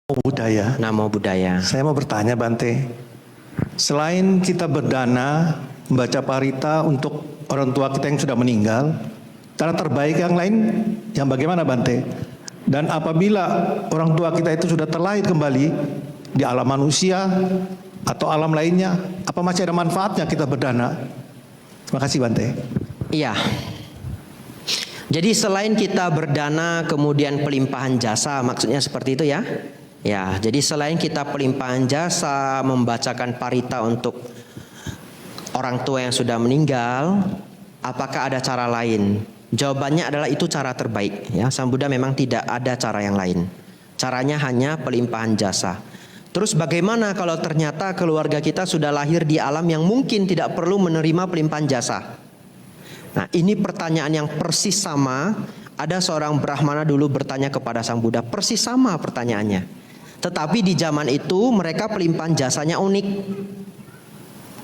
Budaya. Namo Buddhaya. Saya mau bertanya Bante, selain kita berdana membaca parita untuk orang tua kita yang sudah meninggal, cara terbaik yang lain yang bagaimana Bante? Dan apabila orang tua kita itu sudah terlahir kembali di alam manusia atau alam lainnya, apa masih ada manfaatnya kita berdana? Terima kasih Bante. Iya. Jadi selain kita berdana kemudian pelimpahan jasa, maksudnya seperti itu ya? Ya, jadi selain kita pelimpahan jasa, membacakan parita untuk orang tua yang sudah meninggal, apakah ada cara lain? Jawabannya adalah itu cara terbaik. Ya, Sang Buddha memang tidak ada cara yang lain. Caranya hanya pelimpahan jasa. Terus bagaimana kalau ternyata keluarga kita sudah lahir di alam yang mungkin tidak perlu menerima pelimpahan jasa? Nah, ini pertanyaan yang persis sama. Ada seorang Brahmana dulu bertanya kepada Sang Buddha, persis sama pertanyaannya. Tetapi di zaman itu mereka pelimpahan jasanya unik.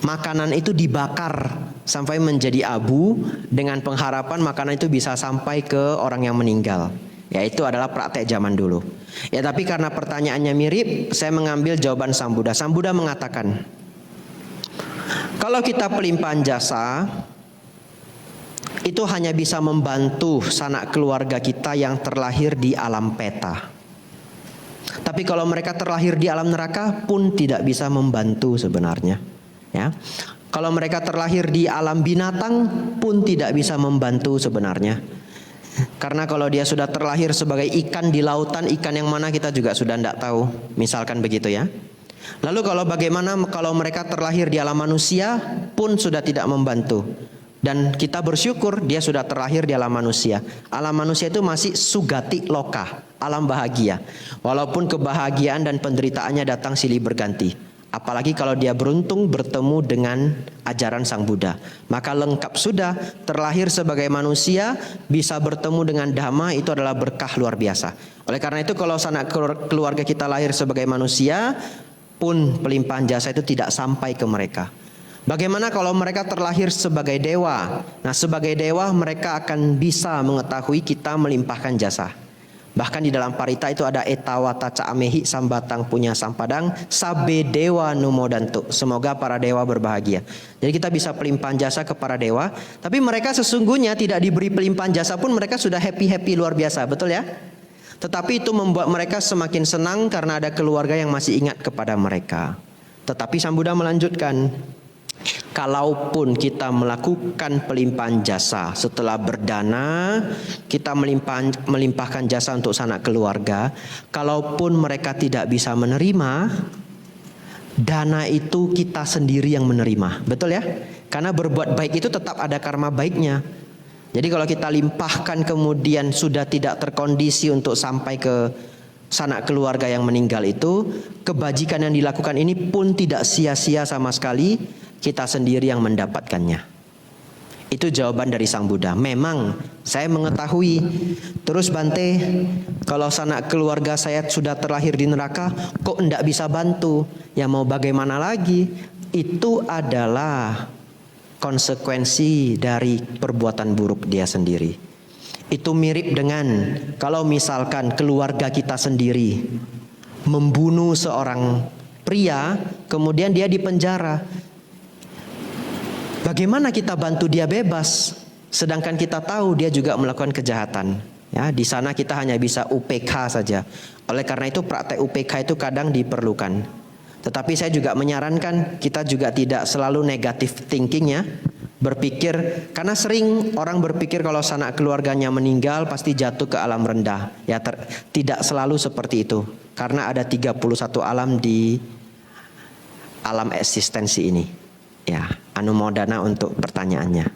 Makanan itu dibakar sampai menjadi abu dengan pengharapan makanan itu bisa sampai ke orang yang meninggal. Ya, itu adalah praktek zaman dulu. Ya, tapi karena pertanyaannya mirip, saya mengambil jawaban Sang Buddha. Sang Buddha mengatakan, kalau kita pelimpahan jasa, itu hanya bisa membantu sanak keluarga kita yang terlahir di alam peta. Tapi kalau mereka terlahir di alam neraka pun tidak bisa membantu sebenarnya. Ya, kalau mereka terlahir di alam binatang pun tidak bisa membantu sebenarnya. Karena kalau dia sudah terlahir sebagai ikan di lautan, ikan yang mana kita juga sudah tidak tahu. Misalkan begitu ya. Lalu bagaimana kalau mereka terlahir di alam manusia pun sudah tidak membantu. Dan kita bersyukur dia sudah terlahir di alam manusia. Alam manusia itu masih sugati loka, alam bahagia. Walaupun kebahagiaan dan penderitaannya datang silih berganti. Apalagi kalau dia beruntung bertemu dengan ajaran Sang Buddha. Maka lengkap sudah, terlahir sebagai manusia, bisa bertemu dengan Dhamma, itu adalah berkah luar biasa. Oleh karena itu kalau sanak keluarga kita lahir sebagai manusia, pun pelimpahan jasa itu tidak sampai ke mereka. Bagaimana kalau mereka terlahir sebagai dewa? Nah, sebagai dewa mereka akan bisa mengetahui kita melimpahkan jasa. Bahkan di dalam parita itu ada etawata caamehi sambatang punya sampadang sabe dewa numodantu. Semoga para dewa berbahagia. Jadi kita bisa pelimpahan jasa kepada dewa. Tapi mereka sesungguhnya tidak diberi pelimpahan jasa pun mereka sudah happy-happy luar biasa. Betul ya? Tetapi itu membuat mereka semakin senang karena ada keluarga yang masih ingat kepada mereka. Tetapi Sang Buddha melanjutkan, kalaupun kita melakukan pelimpahan jasa setelah berdana, kita melimpahkan jasa untuk sanak keluarga, kalaupun mereka tidak bisa menerima, dana itu kita sendiri yang menerima. Betul ya? Karena berbuat baik itu tetap ada karma baiknya. Jadi kalau kita limpahkan kemudian sudah tidak terkondisi untuk sampai ke sanak keluarga yang meninggal itu, kebajikan yang dilakukan ini pun tidak sia-sia sama sekali. Kita sendiri yang mendapatkannya. Itu jawaban dari Sang Buddha. Memang saya mengetahui. Terus Bante, kalau sanak keluarga saya sudah terlahir di neraka, kok enggak bisa bantu? Ya mau bagaimana lagi? Itu adalah konsekuensi dari perbuatan buruk dia sendiri. Itu mirip dengan kalau misalkan keluarga kita sendiri membunuh seorang pria, kemudian dia dipenjara. Bagaimana kita bantu dia bebas, sedangkan kita tahu dia juga melakukan kejahatan. Ya, di sana kita hanya bisa UPK saja. Oleh karena itu praktek UPK itu kadang diperlukan. Tetapi saya juga menyarankan kita juga tidak selalu negatif thinking ya. Berpikir, karena sering orang berpikir kalau sanak keluarganya meninggal pasti jatuh ke alam rendah. Ya, tidak selalu seperti itu. Karena ada 31 alam di alam eksistensi ini. Ya, anumodana untuk pertanyaannya.